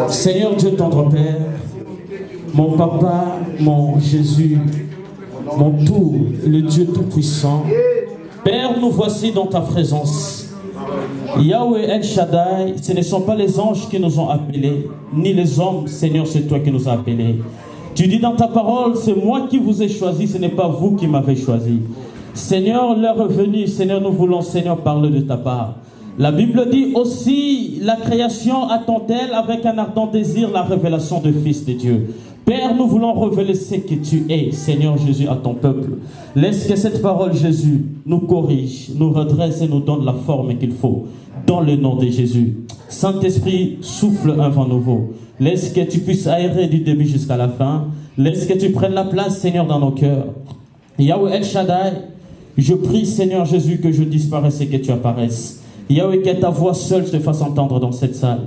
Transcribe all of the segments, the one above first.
Seigneur Dieu tendre Père, mon papa, mon Jésus, mon tout, le Dieu tout-puissant, Père, nous voici dans ta présence. Yahweh El Shaddai, ce ne sont pas les anges qui nous ont appelés, ni les hommes, Seigneur, c'est toi qui nous as appelés. Tu dis dans ta parole, c'est moi qui vous ai choisi, ce n'est pas vous qui m'avez choisi. Seigneur, l'heure est venue, Seigneur, nous voulons, Seigneur, parler de ta part. La Bible dit aussi, la création attend-elle avec un ardent désir la révélation du Fils de Dieu. Père, nous voulons révéler ce que tu es, Seigneur Jésus, à ton peuple. Laisse que cette parole, Jésus, nous corrige, nous redresse et nous donne la forme qu'il faut. Dans le nom de Jésus. Saint-Esprit, souffle un vent nouveau. Laisse que tu puisses aérer du début jusqu'à la fin. Laisse que tu prennes la place, Seigneur, dans nos cœurs. Yahweh El Shaddai, je prie, Seigneur Jésus, que je disparaisse et que tu apparaisses. Yahweh, que ta voix seule se fasse entendre dans cette salle.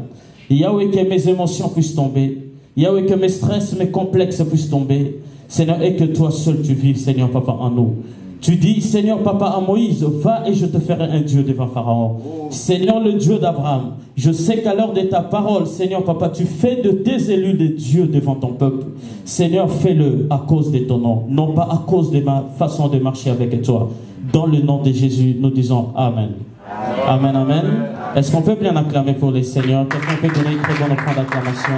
Yahweh, que mes émotions puissent tomber. Yahweh, que mes stress, mes complexes puissent tomber. Seigneur, et que toi seul tu vives, Seigneur Papa, en nous. Tu dis, Seigneur Papa, à Moïse, va et je te ferai un Dieu devant Pharaon. Seigneur, le Dieu d'Abraham, je sais qu'à l'heure de ta parole, Seigneur Papa, tu fais de tes élus des dieux devant ton peuple. Seigneur, fais-le à cause de ton nom, non pas à cause de ma façon de marcher avec toi. Dans le nom de Jésus, nous disons Amen. Amen, Amen. Est-ce qu'on peut bien acclamer pour les seigneurs? Quelqu'un peut donner une très bonne offrande d'acclamation?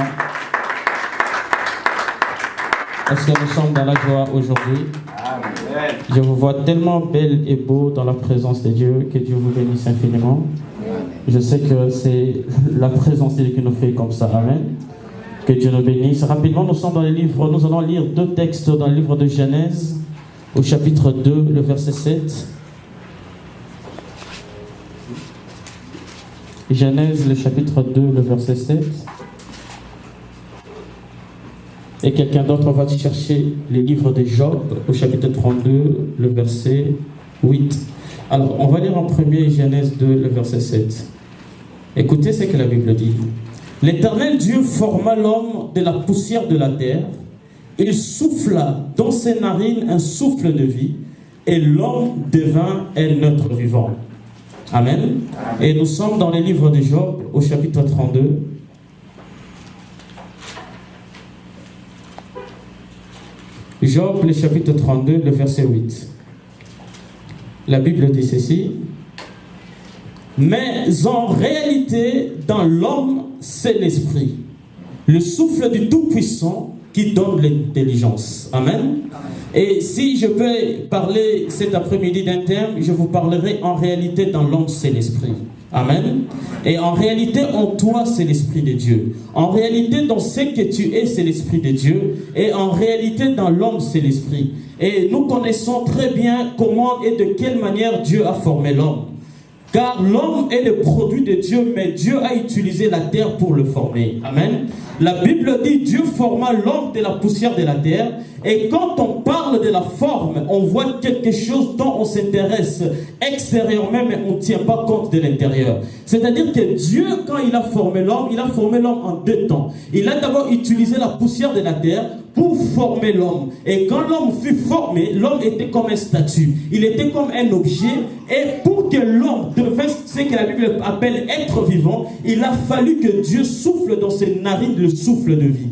Est-ce que nous sommes dans la joie aujourd'hui? Amen. Je vous vois tellement belle et beau dans la présence de Dieu. Que Dieu vous bénisse infiniment. Amen. Je sais que c'est la présence de Dieu qui nous fait comme ça. Amen. Que Dieu nous bénisse. Rapidement, nous sommes dans les livres. Nous allons lire deux textes dans le livre de Genèse, au chapitre 2, le verset 7. Genèse, le chapitre 2, le verset 7. Et quelqu'un d'autre va chercher les livres de Job, au chapitre 32, le verset 8. Alors, on va lire en premier Genèse 2, le verset 7. Écoutez ce que la Bible dit. L'Éternel Dieu forma l'homme de la poussière de la terre. Il souffla dans ses narines un souffle de vie, et l'homme devint un être vivant. Amen. Et nous sommes dans les livres de Job, au chapitre 32. Job, le chapitre 32, le verset 8. La Bible dit ceci. Mais en réalité, dans l'homme, c'est l'esprit, le souffle du Tout-Puissant qui donne l'intelligence. Amen. Et si je peux parler cet après-midi d'un thème, je vous parlerai en réalité dans l'homme, c'est l'esprit. Amen. Et en réalité, en toi, c'est l'Esprit de Dieu. En réalité, dans ce que tu es, c'est l'Esprit de Dieu. Et en réalité, dans l'homme, c'est l'Esprit. Et nous connaissons très bien comment et de quelle manière Dieu a formé l'homme. Car l'homme est le produit de Dieu, mais Dieu a utilisé la terre pour le former. Amen. La Bible dit Dieu forma l'homme de la poussière de la terre. Et quand on parle de la forme, on voit quelque chose dont on s'intéresse extérieurement, mais on ne tient pas compte de l'intérieur. C'est-à-dire que Dieu, quand il a formé l'homme en deux temps. Il a d'abord utilisé la poussière de la terre pour former l'homme. Et quand l'homme fut formé, l'homme était comme un statut. Il était comme un objet. Et pour que l'homme devienne ce que la Bible appelle être vivant, il a fallu que Dieu souffle dans ses narines le souffle de vie.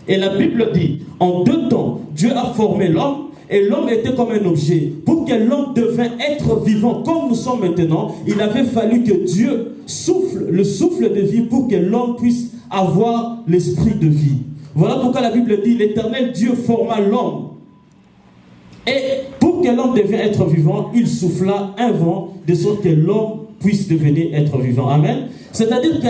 Et la Bible dit, en deux temps, Dieu a formé l'homme et l'homme était comme un objet. Pour que l'homme devienne être vivant comme nous sommes maintenant, il avait fallu que Dieu souffle le souffle de vie pour que l'homme puisse avoir l'esprit de vie. Voilà pourquoi la Bible dit, l'Éternel Dieu forma l'homme. Et pour que l'homme devienne être vivant, il souffla un vent de sorte que l'homme puisse devenir être vivant. Amen. C'est-à-dire que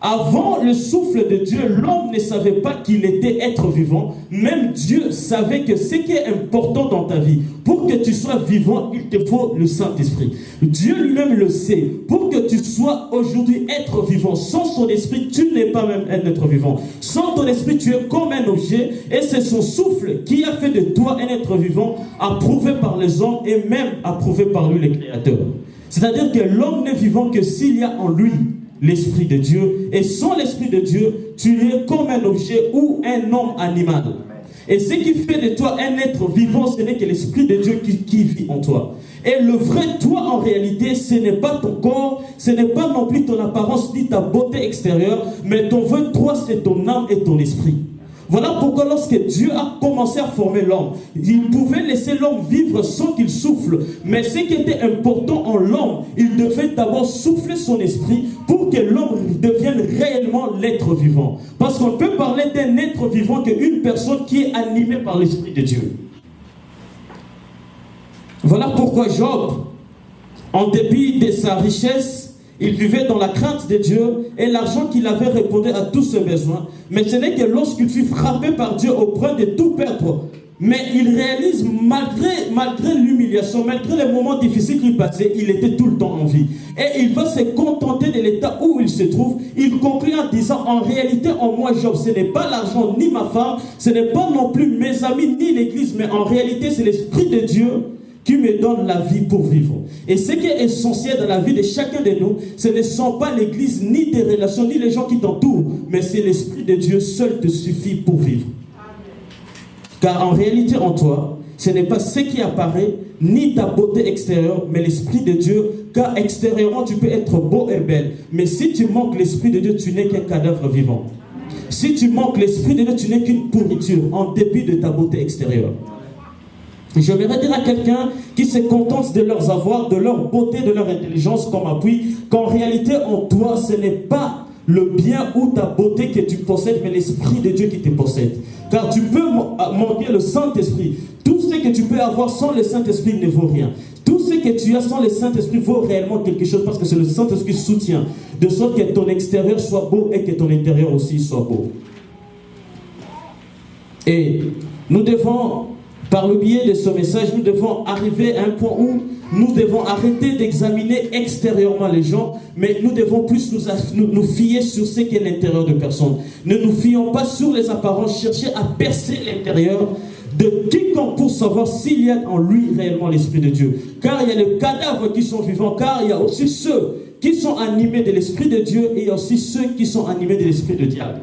avant le souffle de Dieu, l'homme ne savait pas qu'il était être vivant. Même Dieu savait que ce qui est important dans ta vie, pour que tu sois vivant, il te faut le Saint-Esprit. Dieu lui-même le sait. Pour que tu sois aujourd'hui être vivant, sans son esprit, tu n'es pas même un être vivant. Sans ton esprit, tu es comme un objet. Et c'est son souffle qui a fait de toi un être vivant, approuvé par les hommes et même approuvé par lui, le Créateur. C'est-à-dire que l'homme n'est vivant que s'il y a en lui l'Esprit de Dieu. Et sans l'Esprit de Dieu, tu es comme un objet ou un homme animal. Et ce qui fait de toi un être vivant, ce n'est que l'Esprit de Dieu qui vit en toi. Et le vrai toi, en réalité, ce n'est pas ton corps, ce n'est pas non plus ton apparence ni ta beauté extérieure, mais ton vrai toi, c'est ton âme et ton esprit. Voilà pourquoi lorsque Dieu a commencé à former l'homme, il pouvait laisser l'homme vivre sans qu'il souffle. Mais ce qui était important en l'homme, il devait d'abord souffler son esprit pour que l'homme devienne réellement l'être vivant. Parce qu'on peut parler d'un être vivant qu'une personne qui est animée par l'Esprit de Dieu. Voilà pourquoi Job, en dépit de sa richesse, il vivait dans la crainte de Dieu et l'argent qu'il avait répondait à tous ses besoins. Mais ce n'est que lorsqu'il fut frappé par Dieu au point de tout perdre. Mais il réalise, malgré l'humiliation, malgré les moments difficiles qu'il passait, il était tout le temps en vie. Et il va se contenter de l'état où il se trouve. Il conclut en disant, en réalité, en moi, Job, ce n'est pas l'argent ni ma femme, ce n'est pas non plus mes amis ni l'église, mais en réalité, c'est l'Esprit de Dieu qui me donne la vie pour vivre. Et ce qui est essentiel dans la vie de chacun de nous, ce ne sont pas l'église, ni tes relations, ni les gens qui t'entourent, mais c'est l'Esprit de Dieu seul te suffit pour vivre. Car en réalité en toi, ce n'est pas ce qui apparaît, ni ta beauté extérieure, mais l'Esprit de Dieu, car extérieurement tu peux être beau et belle, mais si tu manques l'Esprit de Dieu, tu n'es qu'un cadavre vivant. Si tu manques l'Esprit de Dieu, tu n'es qu'une pourriture, en dépit de ta beauté extérieure. J'aimerais dire à quelqu'un qui se contente de leurs avoirs, de leur beauté, de leur intelligence comme appui, qu'en réalité en toi, ce n'est pas le bien ou ta beauté que tu possèdes, mais l'Esprit de Dieu qui te possède. Car tu peux manquer le Saint-Esprit. Tout ce que tu peux avoir sans le Saint-Esprit ne vaut rien. Tout ce que tu as sans le Saint-Esprit vaut réellement quelque chose parce que c'est le Saint-Esprit qui soutient, de sorte que ton extérieur soit beau et que ton intérieur aussi soit beau. Et nous devons, par le biais de ce message, nous devons arriver à un point où nous devons arrêter d'examiner extérieurement les gens, mais nous devons plus nous fier sur ce qui est l'intérieur de personne. Ne nous fions pas sur les apparences, chercher à percer l'intérieur de quiconque pour savoir s'il y a en lui réellement l'Esprit de Dieu. Car il y a les cadavres qui sont vivants, car il y a aussi ceux qui sont animés de l'Esprit de Dieu et il y a aussi ceux qui sont animés de l'Esprit de diable.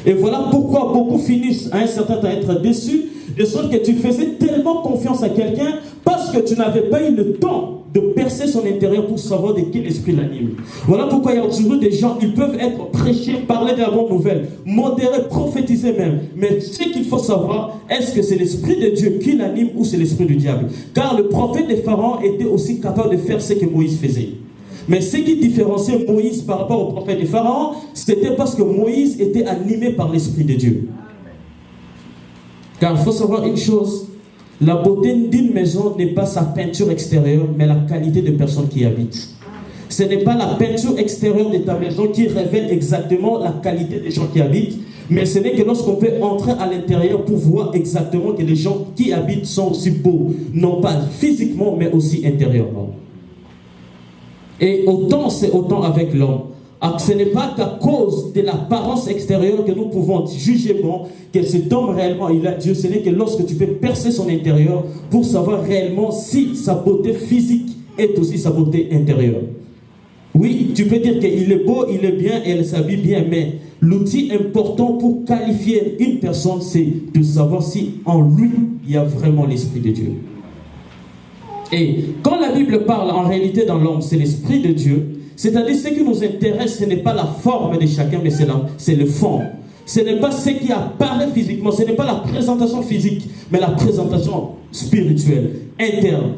Et voilà pourquoi beaucoup finissent à un certain temps à être déçus, de sorte que tu faisais tellement confiance à quelqu'un parce que tu n'avais pas eu le temps de percer son intérieur pour savoir de quel esprit l'anime. Voilà pourquoi il y a toujours des gens, ils peuvent être prêchés, parler de la bonne nouvelle, modérer, prophétiser même. Mais ce qu'il faut savoir, est-ce que c'est l'Esprit de Dieu qui l'anime ou c'est l'Esprit du diable? Car le prophète de Pharaon était aussi capable de faire ce que Moïse faisait. Mais ce qui différenciait Moïse par rapport au prophète de Pharaon, c'était parce que Moïse était animé par l'Esprit de Dieu. Car il faut savoir une chose, la beauté d'une maison n'est pas sa peinture extérieure, mais la qualité de personnes qui y habitent. Ce n'est pas la peinture extérieure de ta maison qui révèle exactement la qualité des gens qui habitent, mais ce n'est que lorsqu'on peut entrer à l'intérieur pour voir exactement que les gens qui habitent sont aussi beaux, non pas physiquement, mais aussi intérieurement. Et autant c'est autant avec l'homme. Ce n'est pas qu'à cause de l'apparence extérieure que nous pouvons juger bon que cet homme réellement il a Dieu. Ce n'est que lorsque tu peux percer son intérieur pour savoir réellement si sa beauté physique est aussi sa beauté intérieure. Oui, tu peux dire qu'il est beau, il est bien, elle s'habille bien, mais l'outil important pour qualifier une personne, c'est de savoir si en lui il y a vraiment l'Esprit de Dieu. Et quand la Bible parle en réalité dans l'homme, c'est l'Esprit de Dieu. C'est-à-dire ce qui nous intéresse, ce n'est pas la forme de chacun, mais c'est le fond. Ce n'est pas ce qui apparaît physiquement, ce n'est pas la présentation physique, mais la présentation spirituelle, interne.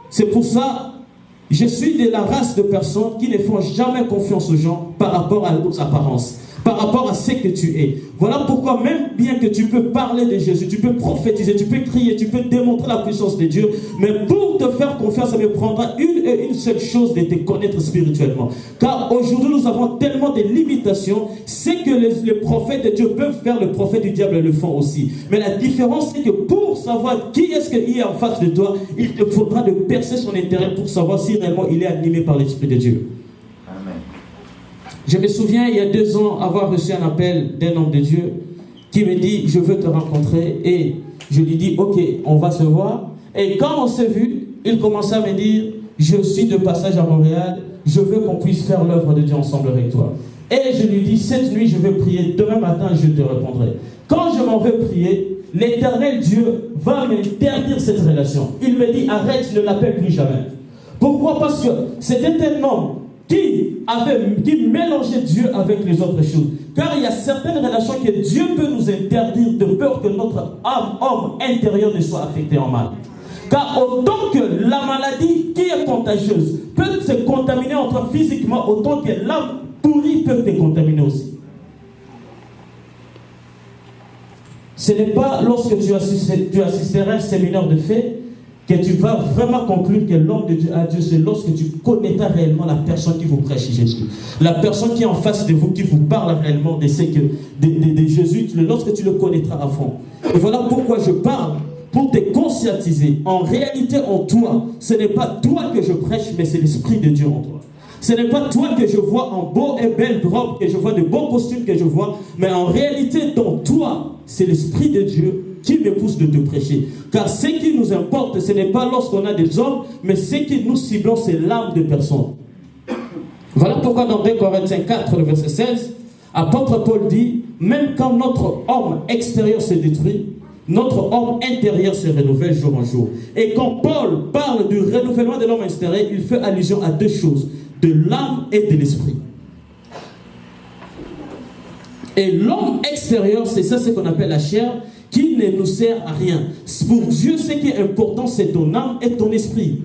C'est pour ça, je suis de la race de personnes qui ne font jamais confiance aux gens par rapport aux apparences, par rapport à ce que tu es. Voilà pourquoi même bien que tu peux parler de Jésus, tu peux prophétiser, tu peux crier, tu peux démontrer la puissance de Dieu, mais pour te faire confiance, ça me prendra une seule chose, de te connaître spirituellement. Car aujourd'hui, nous avons tellement de limitations. C'est que les prophètes de Dieu peuvent faire, le prophète du diable le font aussi. Mais la différence, c'est que pour savoir qui est-ce qu'il y a en face de toi, il te faudra de percer son intérieur pour savoir si réellement il est animé par l'Esprit de Dieu. Je me souviens, il y a 2 ans, avoir reçu un appel d'un homme de Dieu qui me dit, je veux te rencontrer. Et je lui dis, ok, on va se voir. Et quand on s'est vu, il commençait à me dire, je suis de passage à Montréal, je veux qu'on puisse faire l'œuvre de Dieu ensemble avec toi. Et je lui dis, cette nuit, je vais prier, demain matin, je te répondrai. Quand je m'en vais prier, l'Éternel Dieu va m'interdire cette relation. Il me dit, arrête, ne l'appelle plus jamais. Pourquoi? Parce que c'était un homme qui mélangeait Dieu avec les autres choses. Car il y a certaines relations que Dieu peut nous interdire de peur que notre homme intérieur ne soit affecté en mal. Car autant que la maladie qui est contagieuse peut se contaminer entre physiquement, autant que l'âme pourrie peut te contaminer aussi. Ce n'est pas lorsque tu assisteras à un séminaire de fait que tu vas vraiment conclure que l'homme de Dieu a Dieu. C'est lorsque tu connaîtras réellement la personne qui vous prêche Jésus. La personne qui est en face de vous, qui vous parle réellement de Jésus, lorsque tu le connaîtras à fond. Et voilà pourquoi je parle, pour te conscientiser. En réalité, en toi, ce n'est pas toi que je prêche, mais c'est l'Esprit de Dieu en toi. Ce n'est pas toi que je vois en beau et belle robe, que je vois de beaux costumes que je vois, mais en réalité, dans toi, c'est l'Esprit de Dieu qui me pousse de te prêcher. Car ce qui nous importe, ce n'est pas lorsqu'on a des hommes, mais ce qui nous ciblons, c'est l'âme de personne. Voilà pourquoi dans 2 Corinthiens 4, le verset 16, apôtre Paul dit, même quand notre homme extérieur se détruit, notre homme intérieur se renouvelle jour en jour. Et quand Paul parle du renouvellement de l'homme extérieur, il fait allusion à deux choses, de l'âme et de l'esprit. Et l'homme extérieur, c'est ça ce qu'on appelle la chair, qui ne nous sert à rien. Pour Dieu, ce qui est important, c'est ton âme et ton esprit.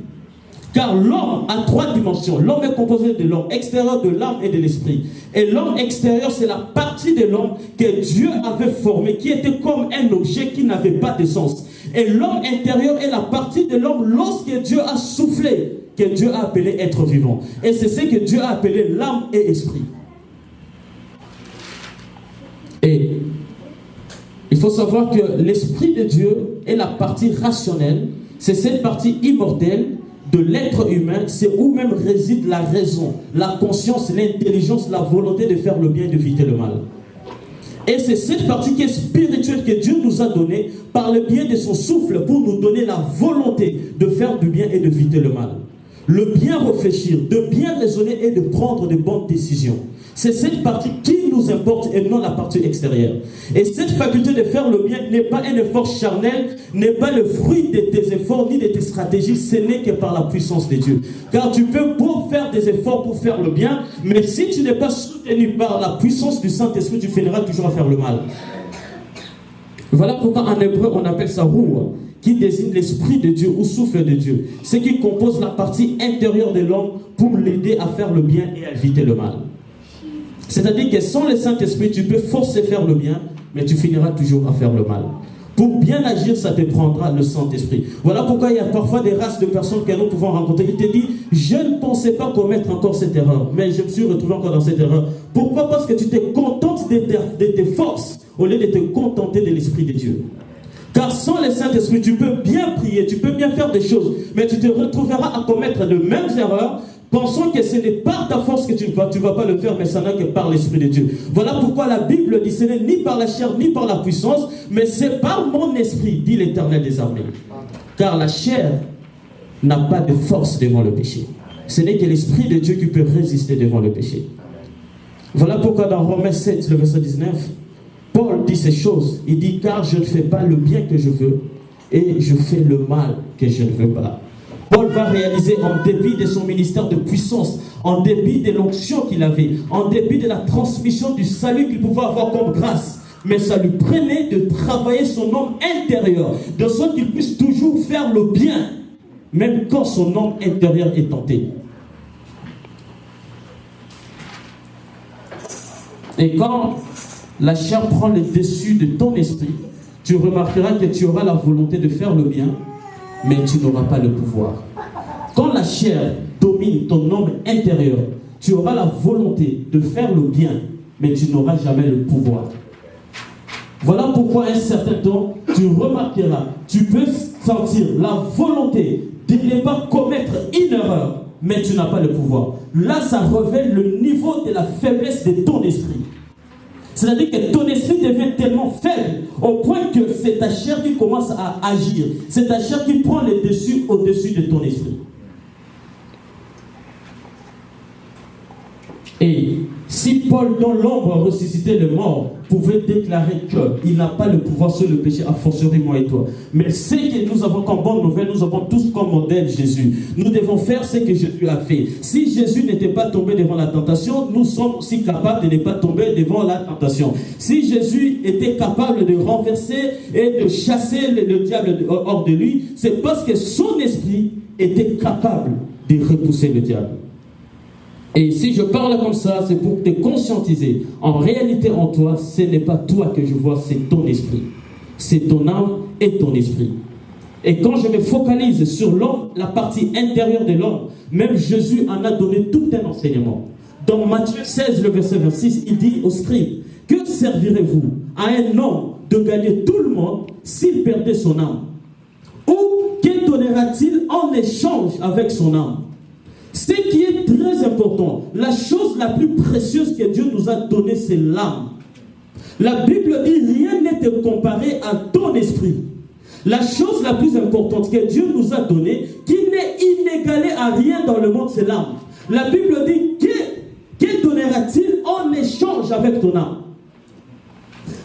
Car l'homme a trois dimensions. L'homme est composé de l'homme extérieur, de l'âme et de l'esprit. Et l'homme extérieur, c'est la partie de l'homme que Dieu avait formée, qui était comme un objet qui n'avait pas de sens. Et l'homme intérieur est la partie de l'homme lorsque Dieu a soufflé, que Dieu a appelé être vivant. Et c'est ce que Dieu a appelé l'âme et esprit. Et il faut savoir que l'esprit de Dieu est la partie rationnelle. C'est cette partie immortelle de l'être humain, c'est où même réside la raison, la conscience, l'intelligence, la volonté de faire le bien et d'éviter le mal. Et c'est cette partie qui est spirituelle que Dieu nous a donnée par le biais de son souffle pour nous donner la volonté de faire du bien et d'éviter le mal. Le bien réfléchir, de bien raisonner et de prendre de bonnes décisions. C'est cette partie qui nous importe et non la partie extérieure. Et cette faculté de faire le bien n'est pas un effort charnel, n'est pas le fruit de tes efforts ni de tes stratégies, ce n'est que par la puissance de Dieu. Car tu peux beau faire des efforts pour faire le bien, mais si tu n'es pas soutenu par la puissance du Saint-Esprit, tu finiras toujours à faire le mal. Voilà pourquoi en hébreu on appelle ça roue, qui désigne l'esprit de Dieu ou souffle de Dieu. Ce qui compose la partie intérieure de l'homme pour l'aider à faire le bien et à éviter le mal. C'est-à-dire que sans le Saint-Esprit, tu peux forcer faire le bien, mais tu finiras toujours à faire le mal. Pour bien agir, ça te prendra le Saint-Esprit. Voilà pourquoi il y a parfois des races de personnes que nous pouvons rencontrer. Il te dit, je ne pensais pas commettre encore cette erreur, mais je me suis retrouvé encore dans cette erreur. Pourquoi? Parce que tu te contentes de tes forces au lieu de te contenter de l'Esprit de Dieu. Car sans le Saint-Esprit, tu peux bien prier, tu peux bien faire des choses, mais tu te retrouveras à commettre les mêmes erreurs, pensant que ce n'est pas ta force que tu ne vas pas le faire, mais ça n'est que par l'Esprit de Dieu. Voilà pourquoi la Bible dit, ce n'est ni par la chair, ni par la puissance, mais c'est par mon esprit, dit l'Éternel des armées. Car la chair n'a pas de force devant le péché. Ce n'est que l'Esprit de Dieu qui peut résister devant le péché. Voilà pourquoi dans Romains 7, le verset 19, Paul dit ces choses. Il dit, car je ne fais pas le bien que je veux, et je fais le mal que je ne veux pas. Paul va réaliser, en dépit de son ministère de puissance, en dépit de l'onction qu'il avait, en dépit de la transmission du salut qu'il pouvait avoir comme grâce, mais ça lui prenait de travailler son homme intérieur, de sorte qu'il puisse toujours faire le bien, même quand son homme intérieur est tenté. Et quand la chair prend le dessus de ton esprit, tu remarqueras que tu auras la volonté de faire le bien, mais tu n'auras pas le pouvoir. Quand la chair domine ton homme intérieur, tu auras la volonté de faire le bien, mais tu n'auras jamais le pouvoir. Voilà pourquoi à un certain temps, tu remarqueras, tu peux sentir la volonté de ne pas commettre une erreur, mais tu n'as pas le pouvoir. Là, ça révèle le niveau de la faiblesse de ton esprit. C'est-à-dire que ton esprit devient tellement faible au point que c'est ta chair qui commence à agir. C'est ta chair qui prend le dessus au-dessus de ton esprit. Et si Paul, dont l'ombre a ressuscité les morts, pouvait déclarer qu'il n'a pas le pouvoir sur le péché, a fortiori moi et toi. Mais ce que nous avons comme bonne nouvelle, nous avons tous comme modèle Jésus. Nous devons faire ce que Jésus a fait. Si Jésus n'était pas tombé devant la tentation, nous sommes aussi capables de ne pas tomber devant la tentation. Si Jésus était capable de renverser et de chasser le diable hors de lui, c'est parce que son esprit était capable de repousser le diable. Et si je parle comme ça, c'est pour te conscientiser. En réalité, en toi, ce n'est pas toi que je vois, c'est ton esprit. C'est ton âme et ton esprit. Et quand je me focalise sur l'homme, la partie intérieure de l'homme, même Jésus en a donné tout un enseignement. Dans Matthieu 16, le verset 26, il dit aux scribes, « Que servirez-vous à un homme de gagner tout le monde s'il perdait son âme? Ou que donnera-t-il en échange avec son âme ?» Ce qui est très important, la chose la plus précieuse que Dieu nous a donnée, c'est l'âme. La Bible dit, rien n'est comparé à ton esprit. La chose la plus importante que Dieu nous a donnée, qui n'est inégalée à rien dans le monde, c'est l'âme. La Bible dit, que donnera-t-il en échange avec ton âme?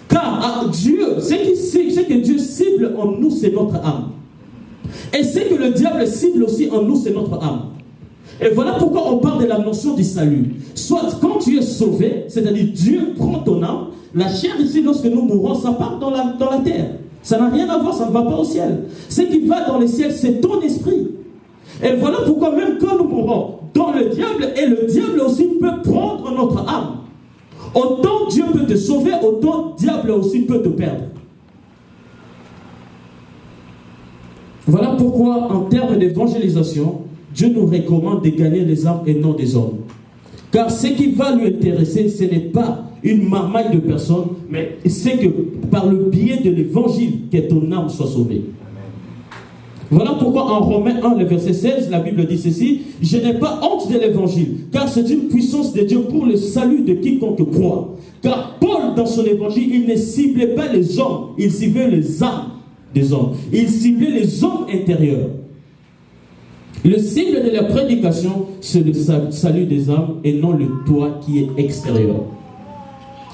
Car Dieu, ce que Dieu cible en nous, c'est notre âme. Et ce que le diable cible aussi en nous, c'est notre âme. Et voilà pourquoi on parle de la notion du salut. Soit quand tu es sauvé, c'est-à-dire Dieu prend ton âme, la chair ici, lorsque nous mourons, ça part dans la terre. Ça n'a rien à voir, ça ne va pas au ciel. Ce qui va dans le ciel, c'est ton esprit. Et voilà pourquoi même quand nous mourons dans le diable, et le diable aussi peut prendre notre âme. Autant Dieu peut te sauver, autant le diable aussi peut te perdre. Voilà pourquoi, en termes d'évangélisation, Dieu nous recommande de gagner les âmes et non des hommes. Car ce qui va lui intéresser, ce n'est pas une marmaille de personnes, mais c'est que par le biais de l'évangile, que ton âme soit sauvée. Voilà pourquoi en Romains 1, le verset 16, la Bible dit ceci, « Je n'ai pas honte de l'évangile, car c'est une puissance de Dieu pour le salut de quiconque croit. » Car Paul, dans son évangile, il ne ciblait pas les hommes, il ciblait les âmes des hommes. Il ciblait les hommes intérieurs. Le cible de la prédication, c'est le salut des âmes et non le toi qui est extérieur.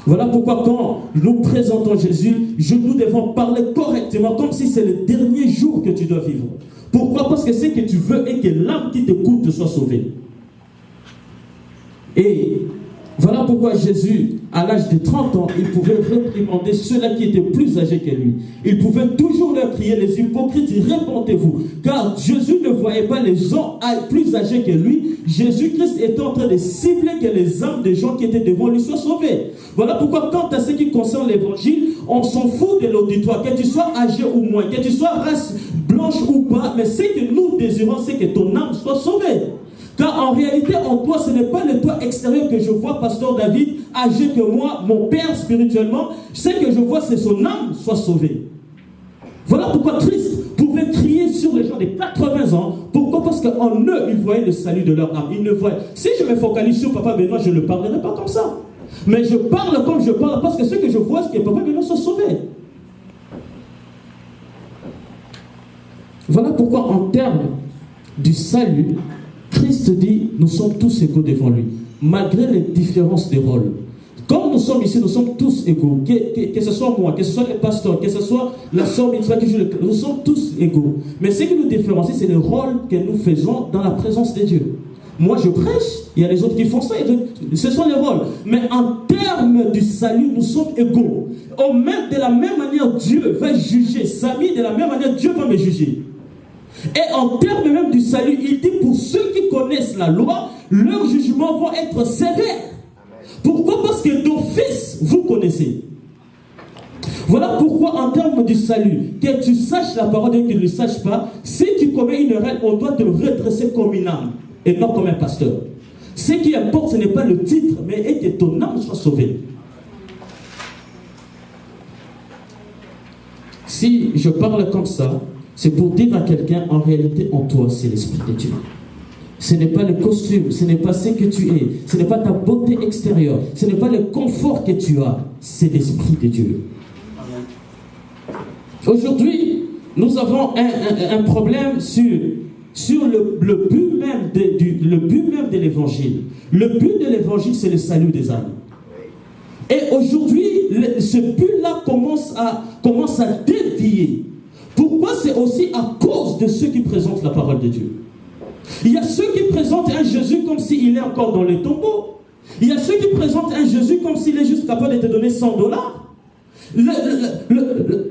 Voilà pourquoi quand nous présentons Jésus, nous devons parler correctement, comme si c'est le dernier jour que tu dois vivre. Pourquoi? Parce que ce que tu veux est que l'âme qui t'écoute soit sauvée. Et voilà pourquoi Jésus, à l'âge de 30 ans, il pouvait réprimander ceux-là qui étaient plus âgés que lui. Il pouvait toujours leur crier, les hypocrites, répondez-vous. Car Jésus ne voyait pas les gens plus âgés que lui. Jésus-Christ était en train de cibler que les âmes des gens qui étaient devant lui soient sauvés. Voilà pourquoi quand à ce qui concerne l'évangile, on s'en fout de l'auditoire. Que tu sois âgé ou moins, que tu sois race blanche ou pas, mais ce que nous désirons, c'est que ton âme soit sauvée. Car en réalité, en toi, ce n'est pas le toi extérieur que je vois, pasteur David, âgé que moi, mon père spirituellement. Ce que je vois, c'est son âme soit sauvée. Voilà pourquoi Christ pouvait crier sur les gens de 80 ans. Pourquoi? Parce qu'en eux, ils voyaient le salut de leur âme. Ils ne voyaient. Si je me focalise sur Papa Benoît, je ne parlerai pas comme ça. Mais je parle comme je parle parce que ce que je vois, c'est que Papa Benoît soit sauvé. Voilà pourquoi, en termes du salut, Christ dit, nous sommes tous égaux devant lui, malgré les différences de rôles. Comme nous sommes ici, nous sommes tous égaux. Que ce soit moi, que ce soit les pasteurs, que ce soit la sœur Mitzvah, nous sommes tous égaux. Mais ce qui nous différencie, c'est le rôle que nous faisons dans la présence de Dieu. Moi, je prêche, il y a les autres qui font ça, ce sont les rôles. Mais en termes du salut, nous sommes égaux. De la même manière, Dieu va juger Samy, de la même manière, Dieu va me juger. Et en termes même du salut, il dit pour ceux qui connaissent la loi, leurs jugements vont être sévères. Pourquoi? Parce que d'office, vous connaissez. Voilà pourquoi en termes du salut, que tu saches la parole et que tu ne le saches pas, si tu commets une erreur, on doit te redresser comme une âme et non comme un pasteur. Ce qui importe, ce n'est pas le titre, mais que ton âme soit sauvée. Si je parle comme ça, c'est pour dire à quelqu'un, en réalité, en toi, c'est l'Esprit de Dieu. Ce n'est pas le costume, ce n'est pas ce que tu es, ce n'est pas ta beauté extérieure, ce n'est pas le confort que tu as, c'est l'Esprit de Dieu. Aujourd'hui, nous avons un problème sur le but même de l'évangile. Le but de l'évangile, c'est le salut des âmes. Et aujourd'hui, ce but-là commence à dévier. Pourquoi? C'est aussi à cause de ceux qui présentent la parole de Dieu. Il y a ceux qui présentent un Jésus comme s'il est encore dans le tombeau. Il y a ceux qui présentent un Jésus comme s'il est juste capable de te donner $100.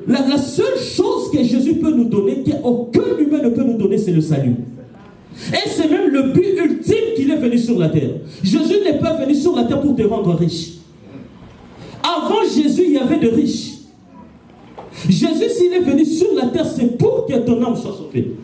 La seule chose que Jésus peut nous donner, qu'aucun humain ne peut nous donner, c'est le salut. Et c'est même le but ultime qu'il est venu sur la terre. Jésus n'est pas venu sur la terre pour te rendre riche. Avant Jésus, il y avait de riches. Jésus, s'il est venu sur la terre, c'est pour que ton âme soit sauvée.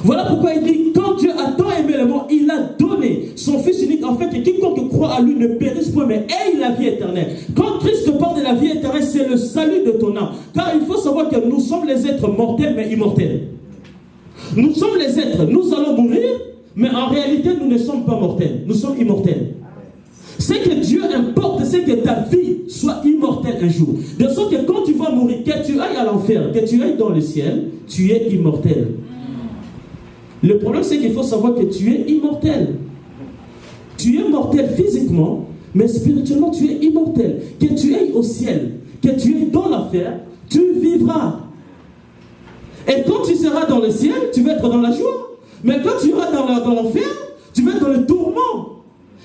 Voilà pourquoi il dit, quand Dieu a tant aimé le monde, il a donné son Fils unique, afin que quiconque croit à lui ne périsse point, mais ait la vie éternelle. Quand Christ parle de la vie éternelle, c'est le salut de ton âme. Car il faut savoir que nous sommes les êtres mortels, mais immortels. Nous sommes les êtres, nous allons mourir, mais en réalité, nous ne sommes pas mortels, nous sommes immortels. Ce que Dieu importe, c'est que ta vie soit immortelle un jour. De sorte que quand tu vas mourir, que tu ailles à l'enfer, que tu ailles dans le ciel, tu es immortel. Le problème, c'est qu'il faut savoir que tu es immortel. Tu es mortel physiquement, mais spirituellement, tu es immortel. Que tu ailles au ciel, que tu ailles dans l'enfer, tu vivras. Et quand tu seras dans le ciel, tu vas être dans la joie. Mais quand tu iras dans l'enfer, tu vas être dans le tourment.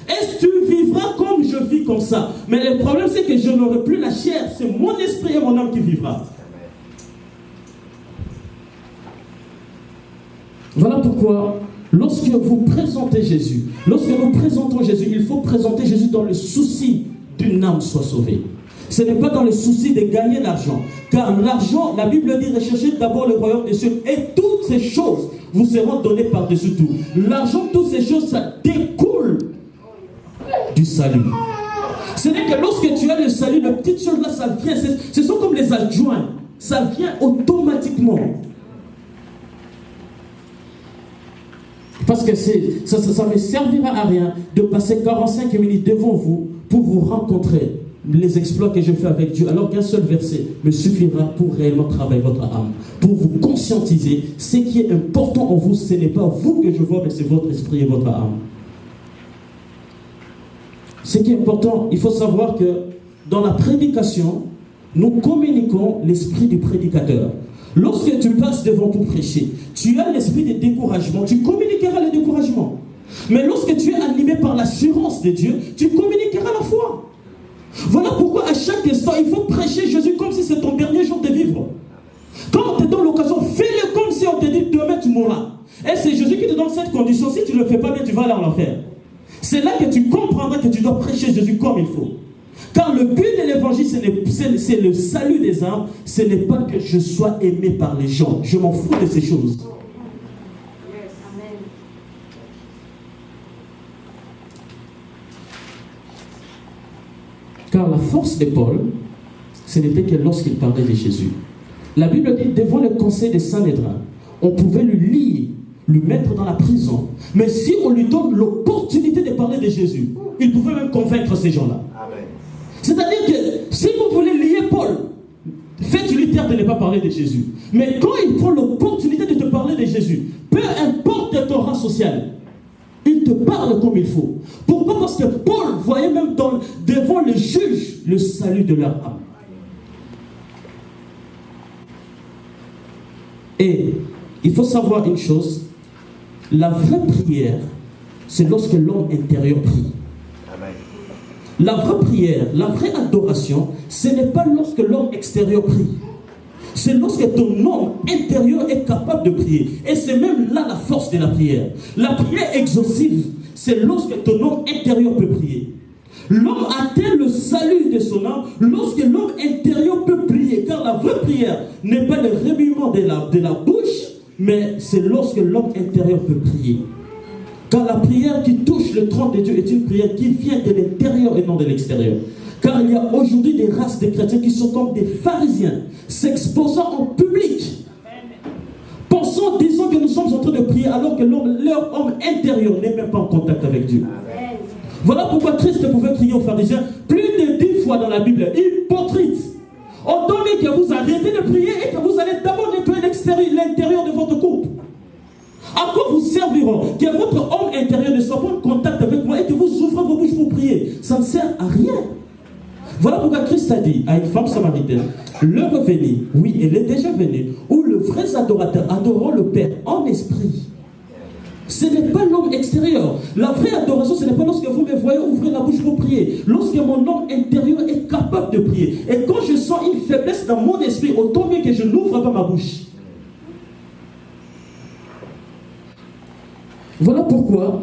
Est-ce que tu vivras comme je vis comme ça? Mais le problème, c'est que je n'aurai plus la chair. C'est mon esprit et mon âme qui vivra. Voilà pourquoi, lorsque vous présentez Jésus, lorsque nous présentons Jésus, il faut présenter Jésus dans le souci d'une âme soit sauvée. Ce n'est pas dans le souci de gagner l'argent. Car l'argent, la Bible dit, recherchez d'abord le royaume des cieux et toutes ces choses vous seront données par-dessus tout. L'argent, toutes ces choses, ça découle du salut. Ce n'est que lorsque tu as le salut, les petites choses là, ça vient. Ce sont comme les adjoints. Ça vient automatiquement. Parce que ça ne servira à rien de passer 45 minutes devant vous pour vous rencontrer les exploits que je fais avec Dieu, alors qu'un seul verset me suffira pour réellement travailler votre âme, pour vous conscientiser. Ce qui est important en vous, ce n'est pas vous que je vois, mais c'est votre esprit et votre âme. Ce qui est important, il faut savoir que dans la prédication, nous communiquons l'esprit du prédicateur. Lorsque tu passes devant pour prêcher, tu as l'esprit de découragement, tu communiqueras le découragement. Mais lorsque tu es animé par l'assurance de Dieu, tu communiqueras la foi. Voilà pourquoi à chaque instant, il faut prêcher Jésus comme si c'est ton dernier jour de vivre. Quand on te donne l'occasion, fais-le comme si on te dit demain tu mourras. Et c'est Jésus qui te donne cette condition. Si tu ne le fais pas bien, tu vas aller en enfer. C'est là que tu comprendras que tu dois prêcher Jésus comme il faut. Car le but de l'évangile, c'est le salut des âmes. Ce n'est pas que je sois aimé par les gens. Je m'en fous de ces choses. Car la force de Paul, ce n'était que lorsqu'il parlait de Jésus. La Bible dit, devant le conseil des Sanhédrins, on pouvait lui lier, lui mettre dans la prison. Mais si on lui donne l'opportunité de parler de Jésus, il pouvait même convaincre ces gens-là. C'est-à-dire que si vous voulez lier Paul, faites-lui taire de ne pas parler de Jésus. Mais quand il prend l'opportunité de te parler de Jésus, peu importe ton rang social, il te parle comme il faut. Pourquoi? Parce que Paul voyait même devant le juge le salut de leur âme. Et il faut savoir une chose, la vraie prière, c'est lorsque l'homme intérieur prie. La vraie prière, la vraie adoration, ce n'est pas lorsque l'homme extérieur prie. C'est lorsque ton homme intérieur est capable de prier. Et c'est même là la force de la prière. La prière exaucive, c'est lorsque ton homme intérieur peut prier. L'homme atteint le salut de son âme lorsque l'homme intérieur peut prier. Car la vraie prière n'est pas le remuement de la bouche, mais c'est lorsque l'homme intérieur peut prier. Car la prière qui touche le trône de Dieu est une prière qui vient de l'intérieur et non de l'extérieur. Car il y a aujourd'hui des races de chrétiens qui sont comme des pharisiens, s'exposant en public. Pensons, disons que nous sommes en train de prier alors que leur homme intérieur n'est même pas en contact avec Dieu. Voilà pourquoi Christ pouvait crier aux pharisiens plus de 10 fois dans la Bible, hypocrite. On donne que vous arrêtez de prier et que vous allez d'abord nettoyer l'intérieur de votre couple. À quoi vous serviront que votre homme intérieur ne soit pas en contact avec moi et que vous ouvrez vos bouches pour prier? Ça ne sert à rien. Voilà pourquoi Christ a dit à une femme samaritaine, l'heure est venue, oui, elle est déjà venue, où le vrai adorateur adorera le Père en esprit. Ce n'est pas l'homme extérieur. La vraie adoration, ce n'est pas lorsque vous me voyez ouvrir la bouche pour prier. Lorsque mon homme intérieur est capable de prier. Et quand je sens une faiblesse dans mon esprit, autant mieux que je n'ouvre pas ma bouche. Voilà pourquoi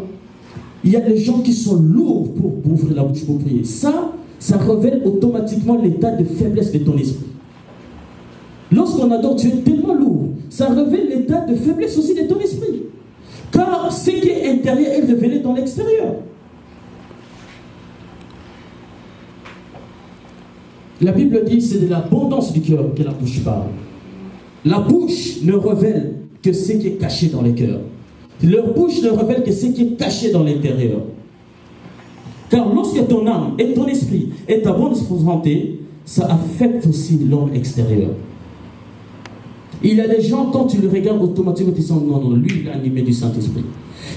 il y a des gens qui sont lourds pour ouvrir la bouche pour prier. Ça révèle automatiquement l'état de faiblesse de ton esprit. Lorsqu'on adore, tu es tellement lourd. Ça révèle l'état de faiblesse aussi de ton esprit. Car ce qui est intérieur est révélé dans l'extérieur. La Bible dit c'est de l'abondance du cœur que la bouche parle. La bouche ne révèle que ce qui est caché dans le cœur. Leur bouche ne révèle que ce qui est caché dans l'intérieur. Car lorsque ton âme et ton esprit est à bonne santé, ça affecte aussi l'homme extérieur. Il y a des gens, quand tu le regardes automatiquement, tu sens non, lui, il est animé du Saint-Esprit.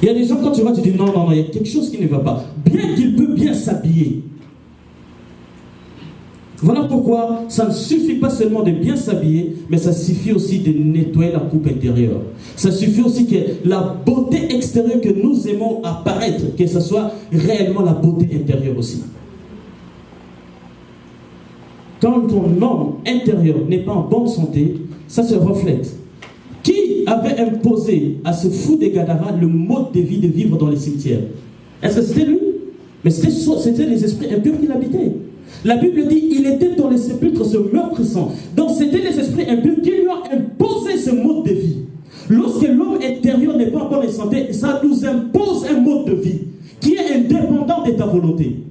Il y a des gens, quand tu vois, tu dis non, il y a quelque chose qui ne va pas. Bien qu'il peut bien s'habiller. Voilà pourquoi ça ne suffit pas seulement de bien s'habiller, mais ça suffit aussi de nettoyer la coupe intérieure. Ça suffit aussi que la beauté extérieure que nous aimons apparaître, que ce soit réellement la beauté intérieure aussi. Quand ton homme intérieur n'est pas en bonne santé, ça se reflète. Qui avait imposé à ce fou de Gadara le mode de vie de vivre dans les cimetières? Est-ce que c'était lui? Mais c'était les esprits impurs qui l'habitaient. La Bible dit il était dans les sépulcres ce meurtrissant. Donc c'était les esprits impurs qui lui ont imposé ce mode de vie. Lorsque l'homme intérieur n'est pas en bonne santé, ça nous impose un mode de vie qui est indépendant de ta volonté.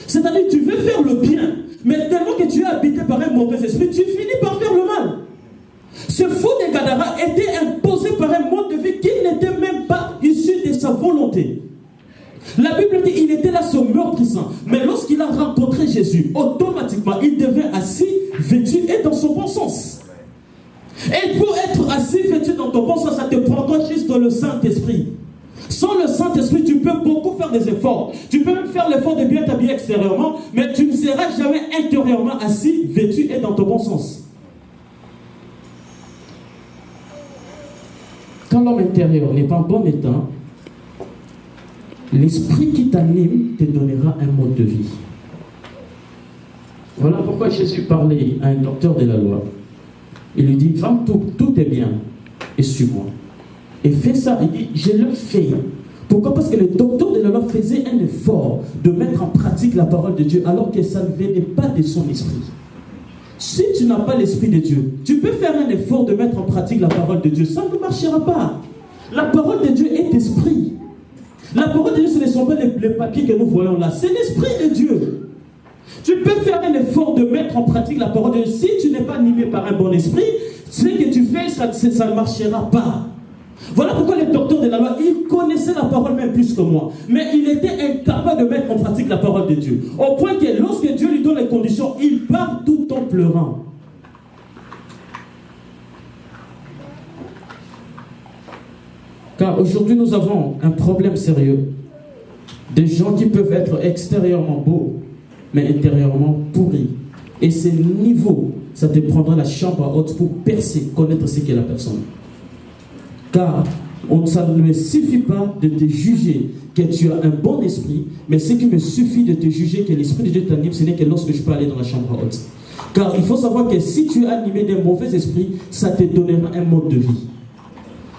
C'est-à-dire tu veux faire le bien, mais tellement que tu es habité par un mauvais esprit, tu finis par faire le mal. Ce fou de Gadara était imposé par un mode de vie qui n'était même pas issu de sa volonté. La Bible dit qu'il était là ce meurtrissant. Mais lorsqu'il a rencontré Jésus, automatiquement, il devient assis, vêtu et dans son bon sens. Et pour être assis, vêtu dans ton bon sens, ça te prendra juste dans le Saint-Esprit. Sans le Saint-Esprit, tu peux beaucoup faire des efforts. Tu peux même faire l'effort de bien t'habiller extérieurement, mais tu ne seras jamais intérieurement assis, vêtu et dans ton bon sens. Quand l'homme intérieur n'est pas en bon état, l'esprit qui t'anime te donnera un mode de vie. Voilà pourquoi Jésus parlait à un docteur de la loi. Il lui dit, femme, tout est bien, et suis-moi. Et fais ça, il dit, je le fais. Pourquoi? Parce que le docteur de la loi faisait un effort de mettre en pratique la parole de Dieu, alors que ça ne venait pas de son esprit. Si tu n'as pas l'esprit de Dieu, tu peux faire un effort de mettre en pratique la parole de Dieu, ça ne marchera pas. La parole de Dieu est esprit. La parole de Dieu, ce ne sont pas les papiers que nous voyons là, c'est l'esprit de Dieu. Tu peux faire un effort de mettre en pratique la parole de Dieu. Si tu n'es pas animé par un bon esprit, ce que tu fais, ça ne marchera pas. Voilà pourquoi les docteurs de la loi, ils connaissaient la parole même plus que moi. Mais il était incapable de mettre en pratique la parole de Dieu. Au point que lorsque Dieu lui donne les conditions, il part tout en pleurant. Car aujourd'hui, nous avons un problème sérieux. Des gens qui peuvent être extérieurement beaux, mais intérieurement pourris. Et ce niveau, ça te prendra la chambre haute pour percer, connaître ce qu'est la personne. Car ça ne me suffit pas de te juger que tu as un bon esprit, mais ce qui me suffit de te juger que l'esprit de Dieu t'anime, ce n'est que lorsque je peux aller dans la chambre haute. Car il faut savoir que si tu es animé d'un mauvais esprit, ça te donnera un mode de vie.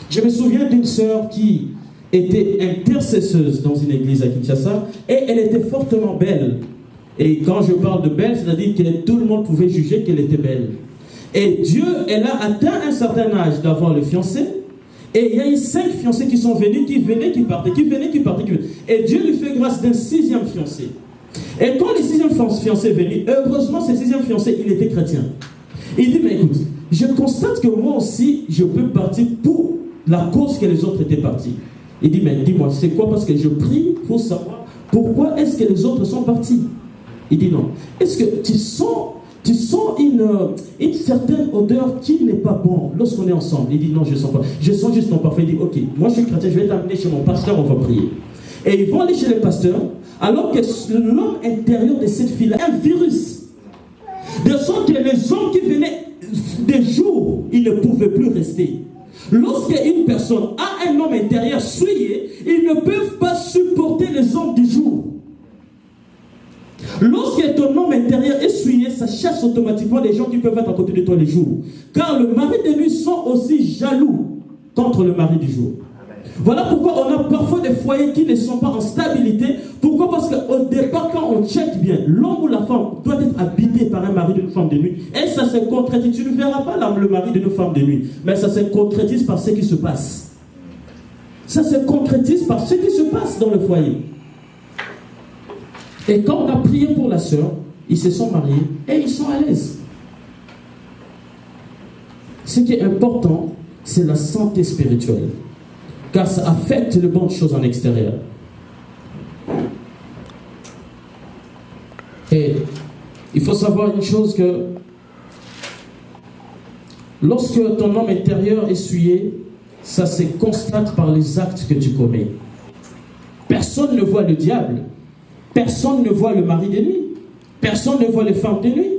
Je me souviens d'une sœur qui était intercesseuse dans une église à Kinshasa, et elle était fortement belle. Et quand je parle de belle, c'est-à-dire que tout le monde pouvait juger qu'elle était belle. Et Dieu, elle a atteint un certain âge d'avoir le fiancé. Et il y a eu 5 fiancés qui sont venus, qui venaient, qui partaient, qui venaient, qui partaient, qui venaient. Et Dieu lui fait grâce d'un 6e fiancé. Et quand le 6e fiancé est venu, heureusement, ce 6e fiancé, il était chrétien. Il dit, mais écoute, je constate que moi aussi, je peux partir pour la cause que les autres étaient partis. Il dit, mais dis-moi, c'est quoi? Parce que je prie pour savoir pourquoi est-ce que les autres sont partis. Il dit non. Est-ce que tu sens une certaine odeur qui n'est pas bonne lorsqu'on est ensemble? Il dit non, je ne sens pas. Je sens juste ton parfum. Il dit ok, moi je suis chrétien, je vais t'amener chez mon pasteur, on va prier. Et ils vont aller chez le pasteur. Alors que l'homme intérieur de cette fille-là est un virus. De sorte que les hommes qui venaient des jours, ils ne pouvaient plus rester. Lorsqu'une personne a un homme intérieur souillé, ils ne peuvent pas supporter les hommes du jour. Lorsque ton homme intérieur est souillé, ça chasse automatiquement les gens qui peuvent être à côté de toi les jours. Car le mari de nuit sont aussi jaloux contre le mari du jour. Voilà pourquoi on a parfois des foyers qui ne sont pas en stabilité. Pourquoi? Parce qu'au départ, quand on check bien, l'homme ou la femme doit être habité par un mari d'une femme de nuit. Et ça se concrétise. Tu ne verras pas le mari d'une femme de nuit. Mais ça se concrétise par ce qui se passe. Ça se concrétise par ce qui se passe dans le foyer. Et quand on a prié pour la sœur, ils se sont mariés et ils sont à l'aise. Ce qui est important, c'est la santé spirituelle. Car ça affecte les bonnes choses en extérieur. Et il faut savoir une chose que lorsque ton homme intérieur est souillé, ça se constate par les actes que tu commets. Personne ne voit le diable. Personne ne voit le mari de nuit. Personne ne voit les femmes de nuit.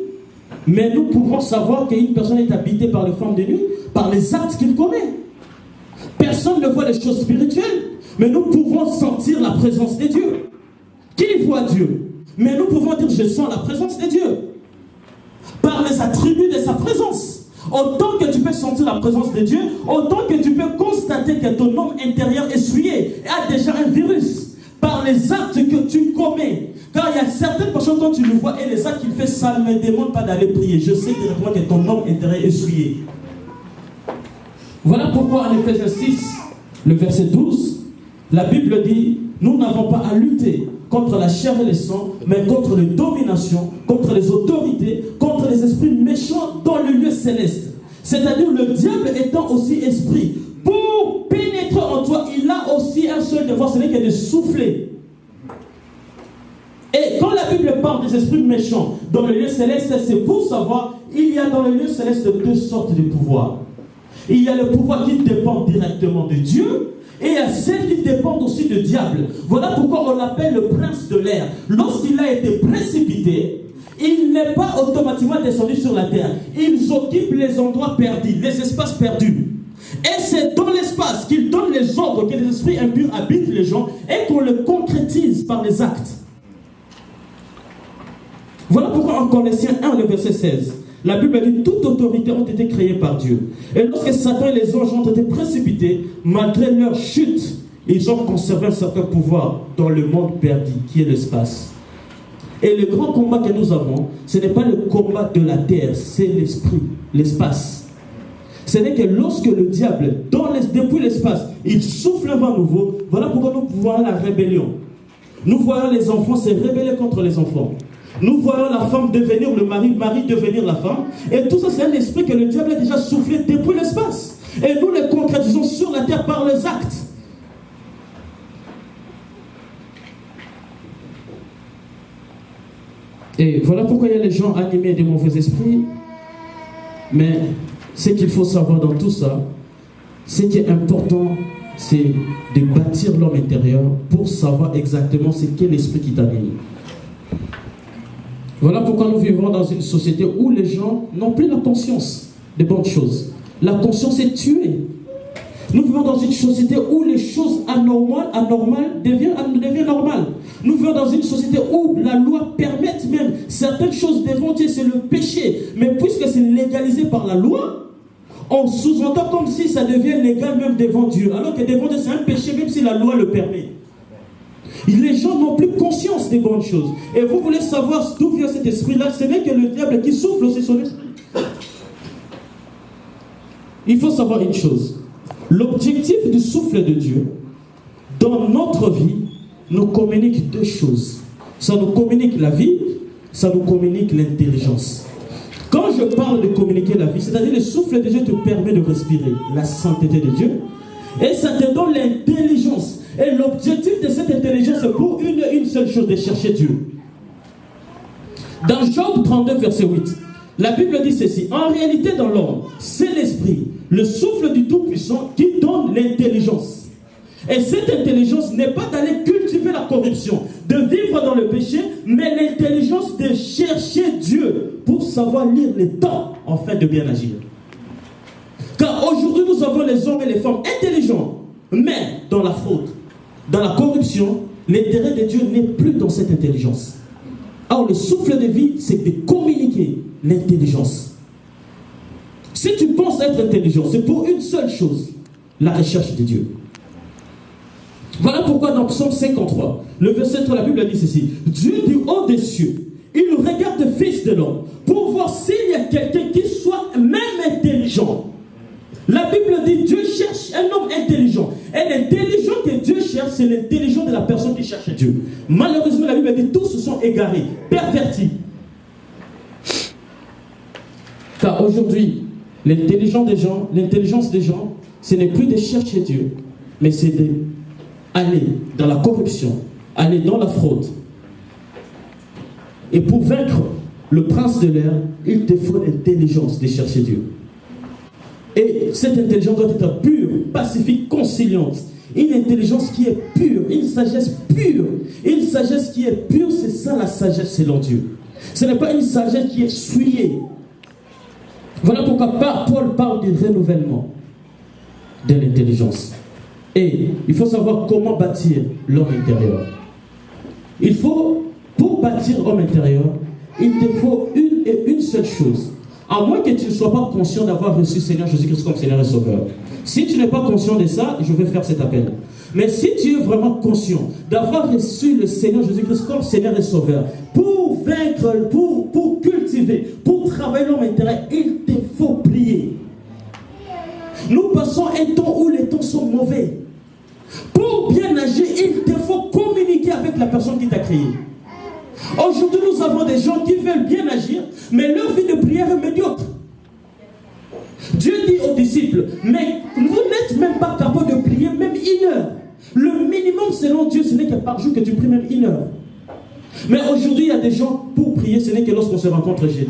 Mais nous pouvons savoir qu'une personne est habitée par les femmes de nuit, par les actes qu'il commet. Personne ne voit les choses spirituelles, mais nous pouvons sentir la présence de Dieu. Qui voit Dieu? Mais nous pouvons dire, je sens la présence de Dieu. Par les attributs de sa présence. Autant que tu peux sentir la présence de Dieu, autant que tu peux constater que ton homme intérieur est souillé et a déjà un virus. Par les actes que tu commets. Car il y a certaines personnes, quand tu le vois, et les actes qu'il fait, ça ne me demande pas d'aller prier. Je sais directement que ton homme intérieur est souillé. Voilà pourquoi en Éphésiens 6, le verset 12, la Bible dit, nous n'avons pas à lutter contre la chair et le sang, mais contre les dominations, contre les autorités, contre les esprits méchants dans le lieu céleste. C'est-à-dire le diable étant aussi esprit. Pour pénétrer en toi, il a aussi un seul devoir, ce n'est que de souffler. Et quand la Bible parle des esprits méchants dans le lieu céleste, c'est pour savoir, il y a dans le lieu céleste deux sortes de pouvoirs. Il y a le pouvoir qui dépend directement de Dieu, et il y a celle qui dépend aussi du diable. Voilà pourquoi on l'appelle le prince de l'air. Lorsqu'il a été précipité, il n'est pas automatiquement descendu sur la terre. Ils occupent les endroits perdus, les espaces perdus. Et c'est dans l'espace qu'il donne les ordres que les esprits impurs habitent les gens et qu'on le concrétise par les actes. Voilà pourquoi en Colossiens 1, le verset 16, la Bible dit « Toute autorité ont été créées par Dieu. Et lorsque Satan et les anges ont été précipités, malgré leur chute, ils ont conservé un certain pouvoir dans le monde perdu, qui est l'espace. » Et le grand combat que nous avons, ce n'est pas le combat de la terre, c'est l'esprit, l'espace. Ce n'est que lorsque le diable, depuis l'espace, il souffle un vent nouveau, voilà pourquoi nous voyons la rébellion. Nous voyons les enfants se rebeller contre les enfants. Nous voyons la femme devenir le mari, le mari devenir la femme. Et tout ça, c'est un esprit que le diable a déjà soufflé depuis l'espace. Et nous le concrétisons sur la terre par les actes. Et voilà pourquoi il y a les gens animés de mauvais esprits. Mais ce qu'il faut savoir dans tout ça, ce qui est important, c'est de bâtir l'homme intérieur pour savoir exactement ce qu'est l'esprit qui t'anime. Voilà pourquoi nous vivons dans une société où les gens n'ont plus la conscience des bonnes choses. La conscience est tuée. Nous vivons dans une société où les choses anormales deviennent normales. Nous vivons dans une société où la loi permet même certaines choses devant Dieu, c'est le péché. Mais puisque c'est légalisé par la loi, on sous-entend comme si ça devient légal même devant Dieu. Alors que devant Dieu, c'est un péché même si la loi le permet. Les gens n'ont plus conscience des bonnes choses. Et vous voulez savoir d'où vient cet esprit-là? Ce n'est que le diable qui souffle aussi son esprit. Il faut savoir une chose. L'objectif du souffle de Dieu, dans notre vie, nous communique deux choses. Ça nous communique la vie, ça nous communique l'intelligence. Quand je parle de communiquer la vie, c'est-à-dire le souffle de Dieu te permet de respirer la sainteté de Dieu, et ça te donne l'intelligence. Et l'objectif de cette intelligence, c'est pour une seule chose, de chercher Dieu. Dans Job 32, verset 8, la Bible dit ceci: en réalité, dans l'homme, c'est l'esprit, le souffle du Tout-Puissant qui donne l'intelligence. Et cette intelligence n'est pas d'aller cultiver la corruption, de vivre péché, mais l'intelligence de chercher Dieu pour savoir lire les temps afin de bien agir. Car aujourd'hui, nous avons les hommes et les femmes intelligents, mais dans la fraude, dans la corruption, l'intérêt de Dieu n'est plus dans cette intelligence. Alors, le souffle de vie, c'est de communiquer l'intelligence. Si tu penses être intelligent, c'est pour une seule chose, la recherche de Dieu. Voilà pourquoi dans Psaume 53, le verset 3, la Bible dit ceci. Dieu du haut des cieux, il regarde le Fils de l'homme pour voir s'il y a quelqu'un qui soit même intelligent. La Bible dit Dieu cherche un homme intelligent. Et l'intelligent que Dieu cherche, c'est l'intelligent de la personne qui cherche Dieu. Malheureusement, la Bible dit tous se sont égarés, pervertis. Car aujourd'hui, l'intelligence des gens, ce n'est plus de chercher Dieu, mais c'est d'aller dans la corruption, aller dans la fraude. Et pour vaincre le prince de l'air, il te faut l'intelligence de chercher Dieu. Et cette intelligence doit être pure, pacifique, conciliante. Une intelligence qui est pure, une sagesse pure. Une sagesse qui est pure, c'est ça la sagesse selon Dieu. Ce n'est pas une sagesse qui est souillée. Voilà pourquoi Paul parle du renouvellement de l'intelligence. Et il faut savoir comment bâtir l'homme intérieur. Il faut, pour bâtir l'homme intérieur, il te faut une seule chose. À moins que tu ne sois pas conscient d'avoir reçu Seigneur Jésus-Christ comme Seigneur et Sauveur. Si tu n'es pas conscient de ça, je vais faire cet appel. Mais si tu es vraiment conscient d'avoir reçu le Seigneur Jésus-Christ comme Seigneur et Sauveur, pour vaincre, pour cultiver, pour travailler l'homme intérieur, il te faut prier. Nous passons un temps où les temps sont mauvais. Pour bien agir, il te faut communiquer avec la personne qui t'a créé. Aujourd'hui, nous avons des gens qui veulent bien agir, mais leur vie de prière est médiocre. Dieu dit aux disciples, mais vous n'êtes même pas capable de prier même 1 heure. Le minimum selon Dieu, ce n'est que par jour que tu pries même 1 heure. Mais aujourd'hui, il y a des gens, pour prier, ce n'est que lorsqu'on se rencontre jeudi.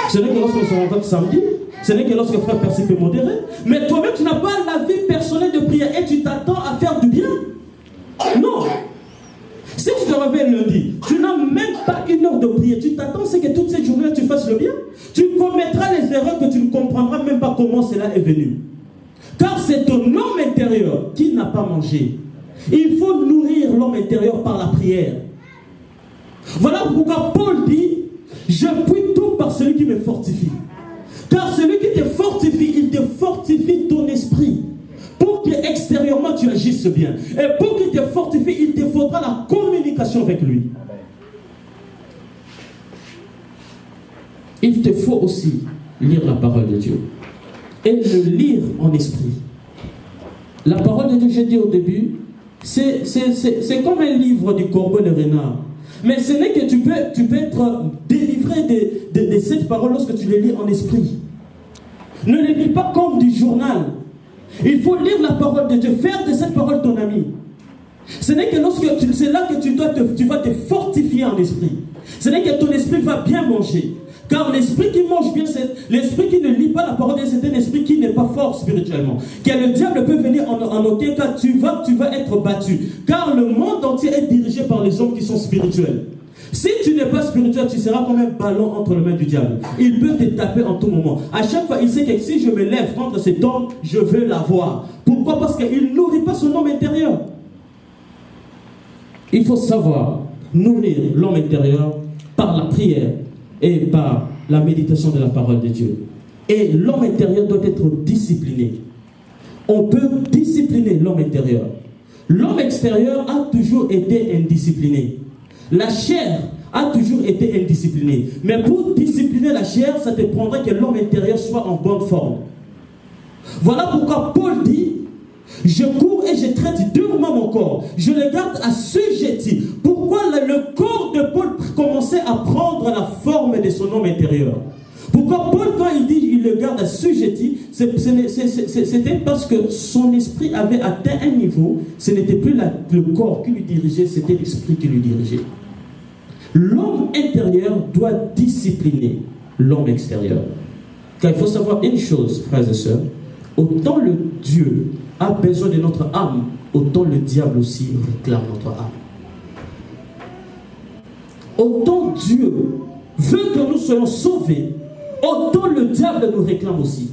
Ce n'est que lorsqu'on se rencontre samedi. Ce n'est que lorsque frère Percy peut modérer. Mais toi-même, tu n'as pas la vie personnelle de prière et tu t'attends à faire du bien. Non. Si tu te réveilles lundi, tu n'as même pas 1 heure de prière. Tu t'attends c'est que toute cette journée tu fasses le bien. Tu commettras les erreurs que tu ne comprendras même pas comment cela est venu. Car c'est ton homme intérieur qui n'a pas mangé. Il faut nourrir l'homme intérieur par la prière. Voilà pourquoi Paul dit, je puis tout par celui qui me fortifie. Car celui qui te fortifie, il te fortifie ton esprit. Pour que extérieurement tu agisses bien. Et pour qu'il te fortifie, il te faudra la communication avec lui. Il te faut aussi lire la parole de Dieu. Et le lire en esprit. La parole de Dieu, j'ai dit au début, c'est comme un livre du corbeau et le renard. Mais ce n'est que tu peux être délivré de cette parole lorsque tu les lis en esprit. Ne les lis pas comme du journal. Il faut lire la parole de Dieu, faire de cette parole ton ami. Ce n'est que c'est là que tu vas te fortifier en esprit. Ce n'est que ton esprit va bien manger. Car l'esprit qui mange bien, l'esprit qui ne lit pas la parole de Dieu, c'est un esprit qui n'est pas fort spirituellement. Car le diable peut venir en aucun cas, tu vas être battu. Car le monde entier est dirigé par les hommes qui sont spirituels. Si tu n'es pas spirituel, tu seras comme un ballon entre les mains du diable. Il peut te taper en tout moment. À chaque fois, il sait que si je me lève contre cet homme, je veux l'avoir. Pourquoi? Parce qu'il ne nourrit pas son homme intérieur. Il faut savoir nourrir l'homme intérieur par la prière et par la méditation de la parole de Dieu. Et l'homme intérieur doit être discipliné. On peut discipliner l'homme intérieur. L'homme extérieur a toujours été indiscipliné. La chair a toujours été indisciplinée. Mais pour discipliner la chair, ça te prendra que l'homme intérieur soit en bonne forme. Voilà pourquoi Paul dit, je cours et je traite durement mon corps. Je le garde assujetti. Pourquoi le corps de Paul commençait à prendre la forme de son homme intérieur? Pourquoi Paul, quand il dit il le garde assujetti, c'était parce que son esprit avait atteint un niveau. Ce n'était plus le corps qui lui dirigeait, c'était l'esprit qui lui dirigeait. L'homme intérieur doit discipliner l'homme extérieur. Car il faut savoir une chose, frères et sœurs, autant le Dieu a besoin de notre âme, autant le diable aussi réclame notre âme. autant Dieu veut que nous soyons sauvés, autant le diable nous réclame aussi.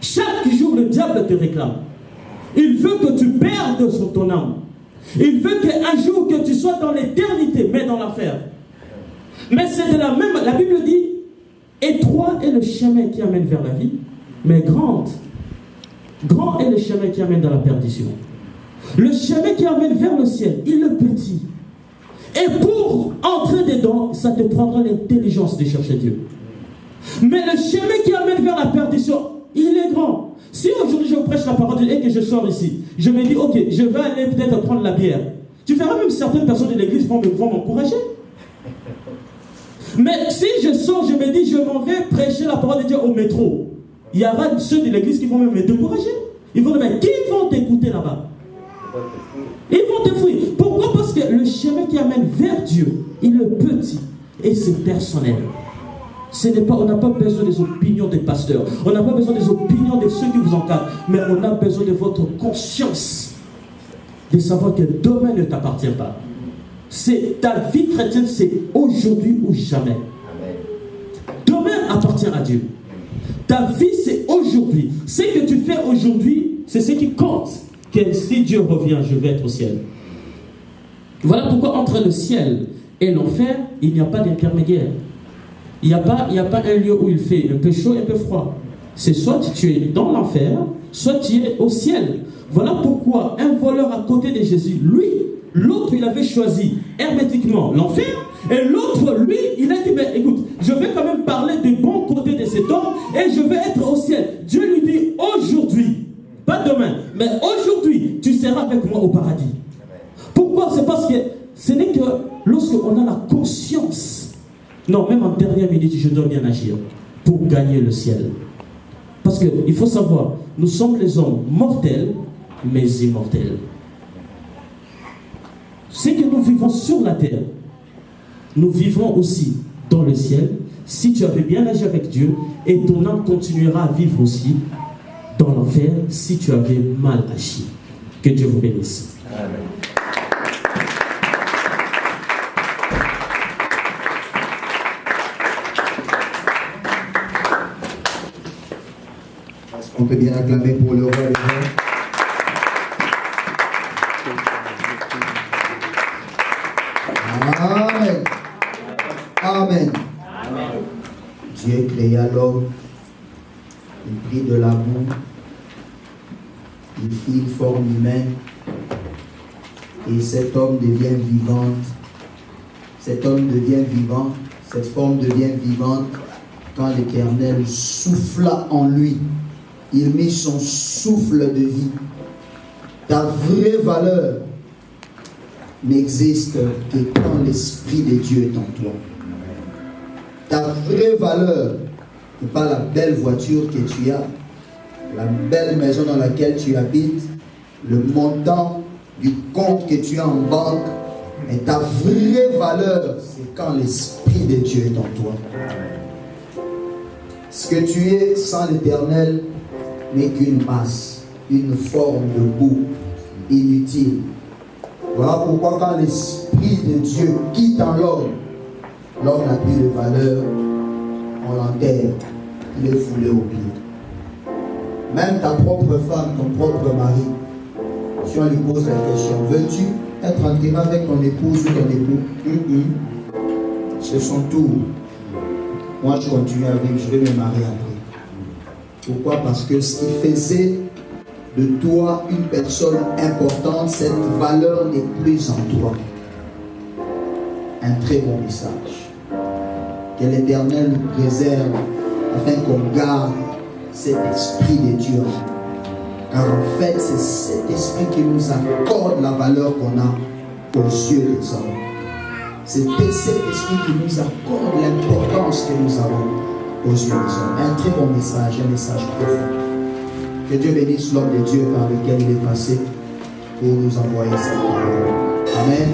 Chaque jour, le diable te réclame. Il veut que tu perdes ton âme. Il veut qu'un jour que tu sois dans l'éternité, mais dans l'enfer. Mais c'est de la même... La Bible dit, étroit est le chemin qui amène vers la vie, mais grand est le chemin qui amène dans la perdition. Le chemin qui amène vers le ciel, il est petit. Et pour entrer dedans, ça te prendra l'intelligence de chercher Dieu. Mais le chemin qui amène vers la perdition, il est grand. Si aujourd'hui je vous prêche la parole de Dieu et que je sors ici, je me dis, ok, je vais aller peut-être prendre la bière. Tu verras même certaines personnes de l'église vont m'encourager. Mais si je sors, je me dis, je m'en vais prêcher la parole de Dieu au métro. Il y aura ceux de l'église qui vont même me décourager. Ils vont dire, mais qui vont t'écouter là-bas? Ils vont te fuir. Pourquoi? Parce que le chemin qui amène vers Dieu, il est petit et c'est personnel. On n'a pas besoin des opinions des pasteurs. On n'a pas besoin des opinions de ceux qui vous encadrent. Mais on a besoin de votre conscience. De savoir que demain ne t'appartient pas. Ta vie chrétienne, c'est aujourd'hui ou jamais. Demain appartient à Dieu. Ta vie, c'est aujourd'hui. Ce que tu fais aujourd'hui, c'est ce qui compte. Que si Dieu revient, je vais être au ciel. Voilà pourquoi entre le ciel et l'enfer, il n'y a pas d'intermédiaire. Il n'y a pas un lieu où il fait un peu chaud et un peu froid. C'est soit tu es dans l'enfer, soit tu es au ciel. Voilà pourquoi un voleur à côté de Jésus, lui, l'autre, il avait choisi hermétiquement l'enfer, et l'autre, lui, il a dit, mais écoute, je vais quand même parler du bon côté de cet homme, et je vais être au ciel. Dieu lui dit, aujourd'hui, pas demain, mais aujourd'hui, tu seras avec moi au paradis. Pourquoi? C'est parce que ce n'est que lorsqu'on a la conscience. Non, même en dernière minute, je dois bien agir pour gagner le ciel. Parce qu'il faut savoir, nous sommes les hommes mortels, mais immortels. C'est que nous vivons sur la terre. Nous vivons aussi dans le ciel. Si tu avais bien agi avec Dieu, et ton âme continuera à vivre aussi dans l'enfer si tu avais mal agi. Que Dieu vous bénisse. Amen. On peut bien acclamer pour le roi des rois. Amen. Amen. Amen. Dieu créa l'homme, il prit de la boue, il fit une forme humaine, et cet homme devient vivante. Cet homme devient vivant, cette forme devient vivante quand l'Éternel souffla en lui. Il mit son souffle de vie. Ta vraie valeur n'existe que quand l'Esprit de Dieu est en toi. Ta vraie valeur n'est pas la belle voiture que tu as, la belle maison dans laquelle tu habites, le montant du compte que tu as en banque. Mais ta vraie valeur, c'est quand l'Esprit de Dieu est en toi. Ce que tu es sans l'Éternel n'est qu'une masse, une forme de boue inutile. Voilà pourquoi quand l'Esprit de Dieu quitte en l'homme, l'homme n'a plus de valeur, on l'enterre, il est foulé au pied. Même ta propre femme, ton propre mari, si on lui pose la question, veux-tu être enterré avec ton épouse ou ton époux? C'est son tour. Moi je continue à vivre, je vais me marier après. Pourquoi? Parce que ce qui faisait de toi une personne importante, cette valeur n'est plus en toi. Un très bon message. Que l'Éternel nous préserve afin qu'on garde cet esprit de Dieu. Car en fait, c'est cet esprit qui nous accorde la valeur qu'on a aux yeux des hommes. C'est cet esprit qui nous accorde l'importance que nous avons aux yeux des hommes. Un très bon message, un message profond. Que Dieu bénisse l'homme de Dieu par lequel il est passé pour nous envoyer cette parole. Amen.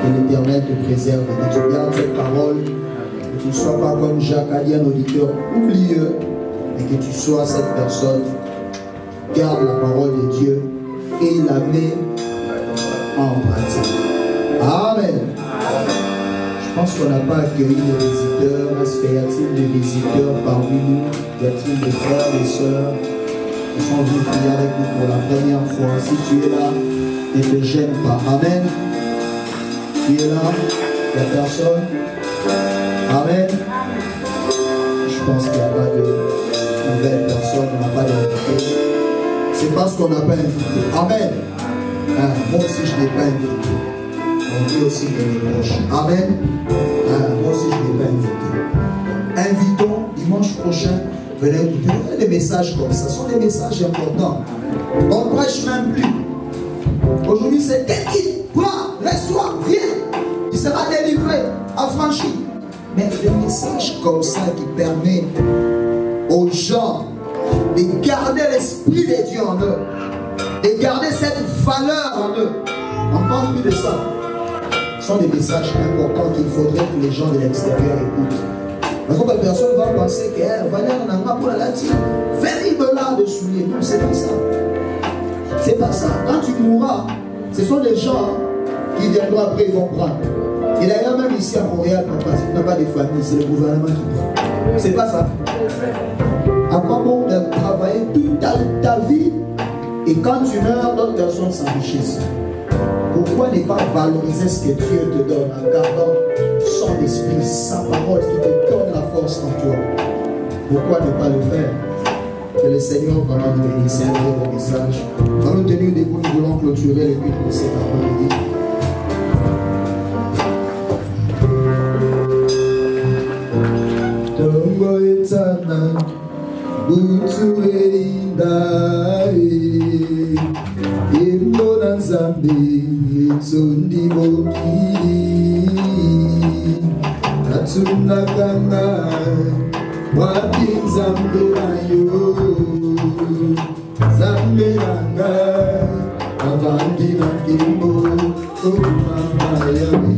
Que l'Éternel te préserve et que tu gardes cette parole. Que tu ne sois pas comme Jacques a dit, un auditeur oublieux, mais que tu sois cette personne. Garde la parole de Dieu et la met en pratique. Amen. qu'on n'a pas accueilli les visiteurs. Est-ce qu'il y a-t-il des visiteurs parmi nous? Y a-t-il des frères, des sœurs qui sont venus prier avec nous pour la première fois? Si tu es là, ne te gêne pas. Amen. Tu es là, il n'y a personne. Amen. Je pense qu'il n'y a pas de nouvelles personnes, on n'a pas d'invité. C'est parce qu'on n'a pas invité. Amen. Moi aussi je ne l'ai pas invité. On dit aussi que je proche. Amen. Moi aussi je ne l'ai pas invité. Invitons dimanche prochain. Venez écouter des messages comme ça. Ce sont des messages importants. On ne prêche même plus. Aujourd'hui c'est dédié. Prends, laisse-toi, viens. Tu seras délivré, affranchi. Mais des messages comme ça qui permettent aux gens de garder l'esprit de Dieu en eux, de garder cette valeur en eux. On ne parle plus de ça. Ce sont des messages importants qu'il faudrait que les gens de l'extérieur écoutent. Parce que la personne va penser qu'elle va aller en Angleterre pour la latine, faire une dollar de souliers. Non, c'est pas ça. C'est pas ça. Quand tu mourras, ce sont des gens qui viendront après, ils vont prendre. Et d'ailleurs, même ici à Montréal, on n'a pas de famille, c'est le gouvernement qui prend. C'est pas ça. À quoi bon de travailler toute ta vie et quand tu meurs, d'autres personnes s'enrichissent? Pourquoi ne pas valoriser ce que Dieu te donne en gardant son esprit, sa parole qui te donne la force en toi? Pourquoi ne pas le faire? Que le Seigneur vraiment nous bénisse. C'est un très bon message. Dans nous tenir debout, nous voulons clôturer le culte de cet après-midi. Tongo etana butureindai imbona nzambe etsondi bokili atunakanga wapi nzambe nayo nzambe nanga avandi na kimbo okumama yawe